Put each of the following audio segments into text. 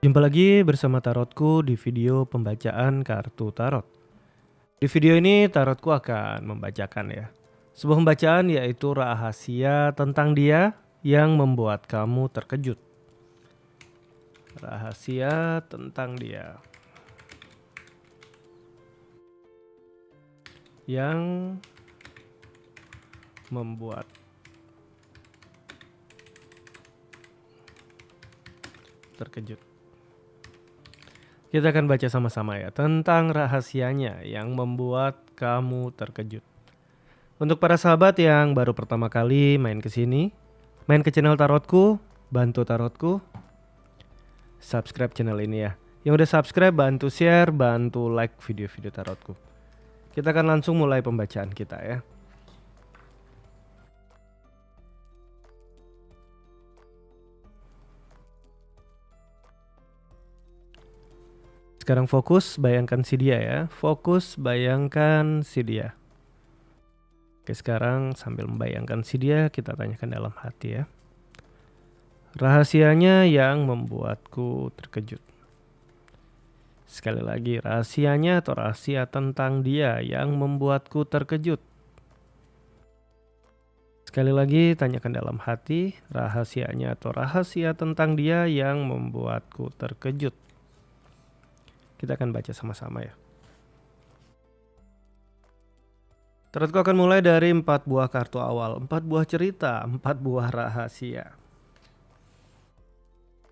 Jumpa lagi bersama tarotku di video pembacaan kartu tarot. Di video ini tarotku akan membacakan sebuah pembacaan yaitu rahasia tentang dia yang membuat kamu terkejut. Rahasia tentang dia yang membuat terkejut. Kita akan baca sama-sama tentang rahasianya yang membuat kamu terkejut. Untuk para sahabat yang baru pertama kali main ke sini, main ke channel tarotku, bantu tarotku subscribe channel ini ya. Yang udah subscribe bantu share, bantu like video-video tarotku. Kita akan langsung mulai pembacaan kita ya. Sekarang fokus bayangkan si dia ya. Fokus bayangkan si dia. Oke, sekarang sambil membayangkan si dia, kita tanyakan dalam hati ya. Rahasianya yang membuatku terkejut. Sekali lagi, rahasianya atau rahasia tentang dia yang membuatku terkejut. Sekali lagi, tanyakan dalam hati, rahasianya atau rahasia tentang dia yang membuatku terkejut. Kita akan baca sama-sama ya. Tarotku akan mulai dari 4 buah kartu awal, 4 buah cerita, 4 buah rahasia.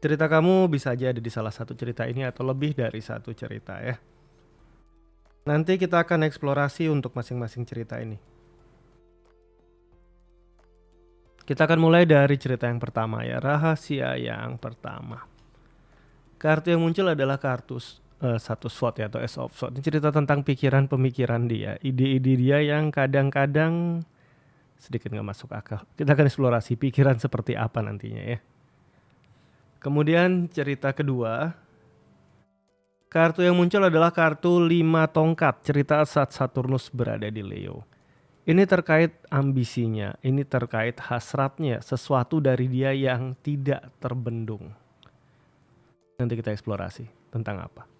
Cerita kamu bisa aja ada di salah satu cerita ini atau lebih dari satu cerita ya. Nanti kita akan eksplorasi untuk masing-masing cerita ini. Kita akan mulai dari cerita yang pertama ya, rahasia yang pertama. Kartu yang muncul adalah kartu satu sword ya, atau Ace of Swords. Ini cerita tentang pikiran pemikiran dia, ide-ide dia yang kadang-kadang sedikit gak masuk akal. Kita akan eksplorasi pikiran seperti apa nantinya ya. Kemudian cerita kedua, kartu yang muncul adalah kartu 5 tongkat, cerita saat Saturnus berada di Leo. Ini terkait ambisinya, ini terkait hasratnya, sesuatu dari dia yang tidak terbendung. Nanti kita eksplorasi tentang apa.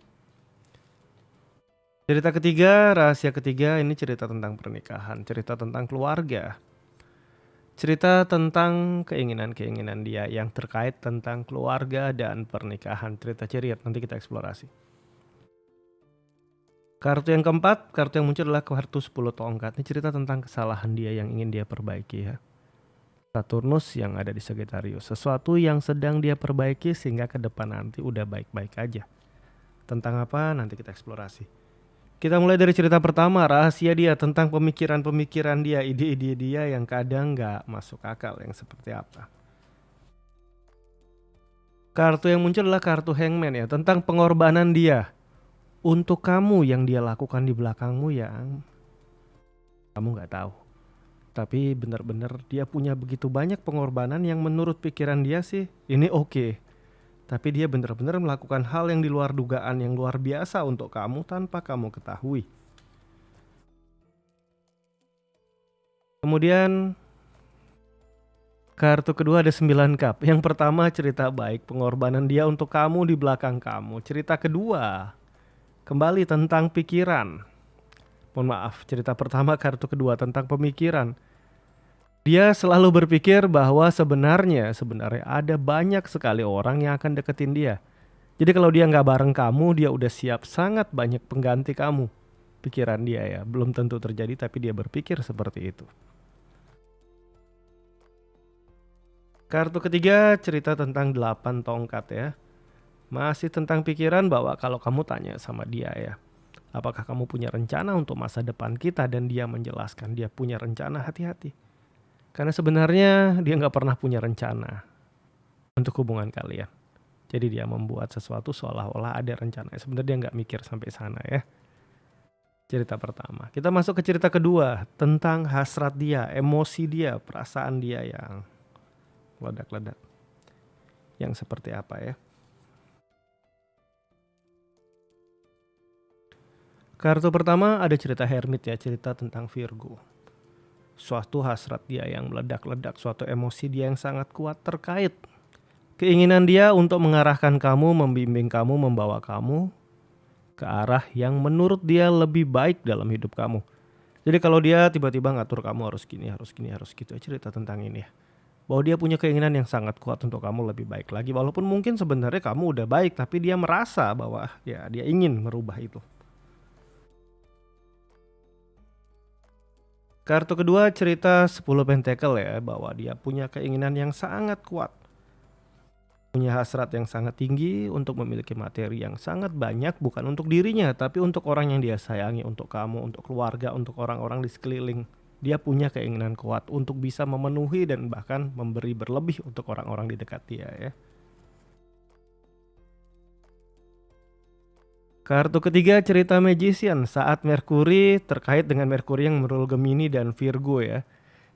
Cerita ketiga, rahasia ketiga, ini cerita tentang pernikahan, cerita tentang keluarga. Cerita tentang keinginan-keinginan dia yang terkait tentang keluarga dan pernikahan. Cerita chariot, nanti kita eksplorasi. Kartu yang keempat, kartu yang muncul adalah kartu 10 tongkat. Ini cerita tentang kesalahan dia yang ingin dia perbaiki ya. Saturnus yang ada di Sagittarius, sesuatu yang sedang dia perbaiki sehingga ke depan nanti udah baik-baik aja. Tentang apa nanti kita eksplorasi. Kita mulai dari cerita pertama, rahasia dia tentang pemikiran-pemikiran dia, ide-ide dia yang kadang gak masuk akal, yang seperti apa. Kartu yang muncul adalah kartu Hangman ya, tentang pengorbanan dia untuk kamu yang dia lakukan di belakangmu yang kamu gak tahu. Tapi benar-benar dia punya begitu banyak pengorbanan yang menurut pikiran dia sih ini oke. Tapi dia benar-benar melakukan hal yang di luar dugaan, yang luar biasa untuk kamu tanpa kamu ketahui. Kemudian kartu kedua ada 9 cup. Yang pertama cerita baik, pengorbanan dia untuk kamu di belakang kamu. Cerita kedua kembali tentang pikiran. Mohon maaf, cerita pertama kartu kedua tentang pemikiran. Dia selalu berpikir bahwa sebenarnya ada banyak sekali orang yang akan deketin dia. Jadi kalau dia nggak bareng kamu, dia udah siap sangat banyak pengganti kamu. Pikiran dia ya, belum tentu terjadi tapi dia berpikir seperti itu. Kartu ketiga cerita tentang 8 tongkat ya. Masih tentang pikiran bahwa kalau kamu tanya sama dia ya, apakah kamu punya rencana untuk masa depan kita, dan dia menjelaskan dia punya rencana, hati-hati. Karena sebenarnya dia nggak pernah punya rencana untuk hubungan kalian. Jadi dia membuat sesuatu seolah-olah ada rencana. Sebenarnya dia nggak mikir sampai sana ya. Cerita pertama. Kita masuk ke cerita kedua. Tentang hasrat dia, emosi dia, perasaan dia yang ledak-ledak. Yang seperti apa ya. Kartu pertama ada cerita Hermit ya. Cerita tentang Virgo. Suatu hasrat dia yang meledak-ledak, suatu emosi dia yang sangat kuat terkait Keinginan dia untuk mengarahkan kamu, membimbing kamu, membawa kamu ke arah yang menurut dia lebih baik dalam hidup kamu. Jadi kalau dia tiba-tiba ngatur kamu harus gini, harus gini, harus gitu, cerita tentang ini ya. Bahwa dia punya keinginan yang sangat kuat untuk kamu lebih baik lagi. Walaupun mungkin sebenarnya kamu udah baik, tapi dia merasa bahwa ya dia ingin merubah itu. Kartu kedua cerita 10 pentacle ya, bahwa dia punya keinginan yang sangat kuat. Punya hasrat yang sangat tinggi untuk memiliki materi yang sangat banyak, bukan untuk dirinya, tapi untuk orang yang dia sayangi, untuk kamu, untuk keluarga, untuk orang-orang di sekeliling. Dia punya keinginan kuat untuk bisa memenuhi dan bahkan memberi berlebih untuk orang-orang di dekat dia ya. Kartu ketiga cerita Magician saat Merkuri terkait dengan Merkuri yang merul Gemini dan Virgo ya.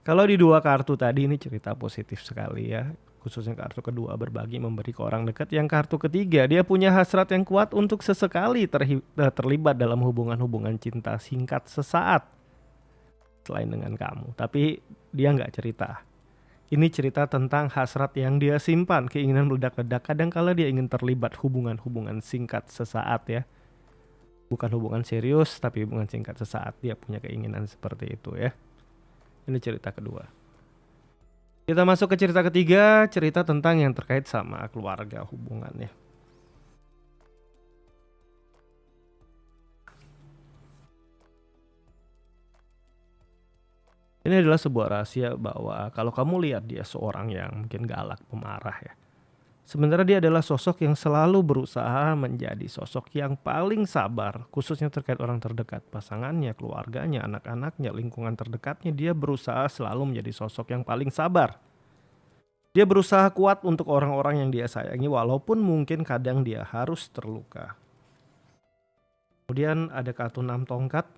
Kalau di dua kartu tadi ini cerita positif sekali ya. Khususnya kartu kedua berbagi memberi ke orang dekat. Yang kartu ketiga dia punya hasrat yang kuat untuk sesekali terlibat dalam hubungan-hubungan cinta singkat sesaat. Selain dengan kamu. Tapi dia nggak cerita. Ini cerita tentang hasrat yang dia simpan. Keinginan meledak-ledak. Kadang-kala dia ingin terlibat hubungan-hubungan singkat sesaat ya. Bukan hubungan serius tapi hubungan singkat sesaat. Dia punya keinginan seperti itu ya. Ini cerita kedua. Kita masuk ke cerita ketiga, cerita tentang yang terkait sama keluarga hubungannya. Ini adalah sebuah rahasia bahwa kalau kamu lihat dia seorang yang mungkin galak, pemarah ya. Sebenarnya dia adalah sosok yang selalu berusaha menjadi sosok yang paling sabar, khususnya terkait orang terdekat, pasangannya, keluarganya, anak-anaknya, lingkungan terdekatnya. Dia berusaha selalu menjadi sosok yang paling sabar. Dia berusaha kuat untuk orang-orang yang dia sayangi walaupun mungkin kadang dia harus terluka. Kemudian ada kartu 6 tongkat.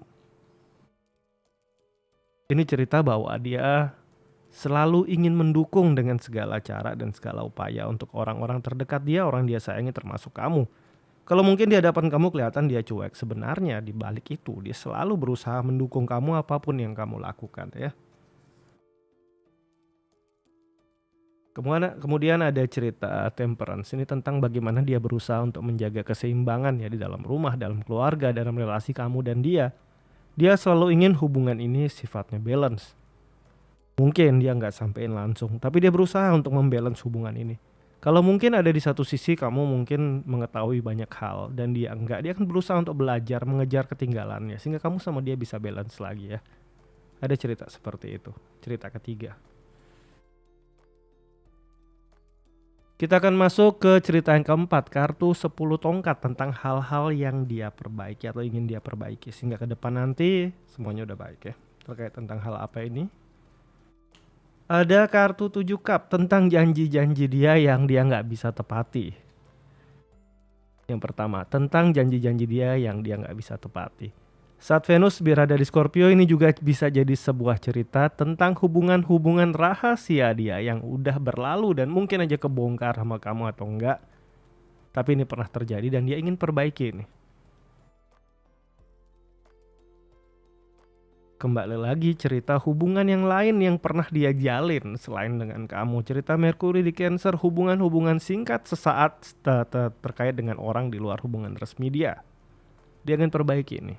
Ini cerita bahwa dia selalu ingin mendukung dengan segala cara dan segala upaya untuk orang-orang terdekat dia, orang dia sayangi termasuk kamu. Kalau mungkin di hadapan kamu kelihatan dia cuek, sebenarnya di balik itu dia selalu berusaha mendukung kamu apapun yang kamu lakukan ya. Kemudian ada cerita Temperance, ini tentang bagaimana dia berusaha untuk menjaga keseimbangan ya di dalam rumah, dalam keluarga, dalam relasi kamu dan dia. Dia selalu ingin hubungan ini sifatnya balance. Mungkin dia nggak sampein langsung, tapi dia berusaha untuk membalance hubungan ini. Kalau mungkin ada di satu sisi kamu mungkin mengetahui banyak hal dan dia enggak, dia akan berusaha untuk belajar, mengejar ketinggalannya sehingga kamu sama dia bisa balance lagi ya. Ada cerita seperti itu, cerita ketiga. Kita akan masuk ke cerita yang keempat, kartu 10 tongkat tentang hal-hal yang dia perbaiki atau ingin dia perbaiki sehingga ke depan nanti semuanya udah baik ya. Terkait tentang hal apa ini? Ada kartu 7 cup tentang janji-janji dia yang dia nggak bisa tepati. Yang pertama, tentang janji-janji dia yang dia nggak bisa tepati. Saat Venus berada di Scorpio ini juga bisa jadi sebuah cerita tentang hubungan-hubungan rahasia dia yang udah berlalu dan mungkin aja kebongkar sama kamu atau enggak. Tapi ini pernah terjadi dan dia ingin perbaiki ini. Kembali lagi cerita hubungan yang lain yang pernah dia jalin selain dengan kamu. Cerita Merkuri di Cancer, hubungan-hubungan singkat sesaat terkait dengan orang di luar hubungan resmi dia. Dia ingin perbaiki ini.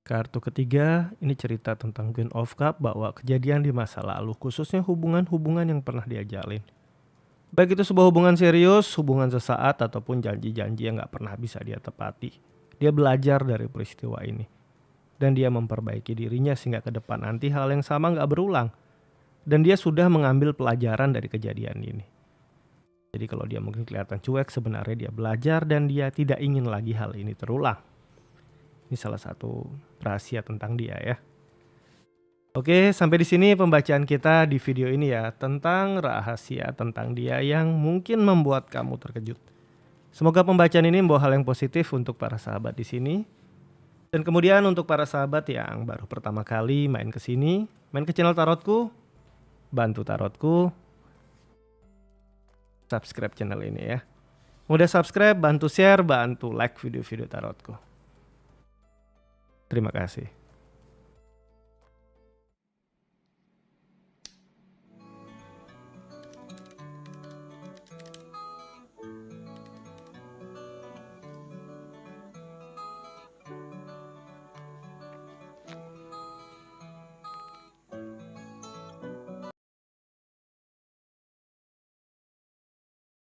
Kartu ketiga, ini cerita tentang Queen of Cup bahwa kejadian di masa lalu, khususnya hubungan-hubungan yang pernah dia jalin. Baik itu sebuah hubungan serius, hubungan sesaat, ataupun janji-janji yang gak pernah bisa dia tepati. Dia belajar dari peristiwa ini. Dan dia memperbaiki dirinya sehingga ke depan nanti hal yang sama gak berulang. Dan dia sudah mengambil pelajaran dari kejadian ini. Jadi kalau dia mungkin kelihatan cuek, sebenarnya dia belajar dan dia tidak ingin lagi hal ini terulang. Ini salah satu rahasia tentang dia ya. Oke, sampai di sini pembacaan kita di video ini ya tentang rahasia tentang dia yang mungkin membuat kamu terkejut. Semoga pembacaan ini membawa hal yang positif untuk para sahabat di sini. Dan kemudian untuk para sahabat yang baru pertama kali main ke sini, main ke channel tarotku, bantu tarotku, subscribe channel ini ya. Mudah subscribe, bantu share, bantu like video-video tarotku. Terima kasih.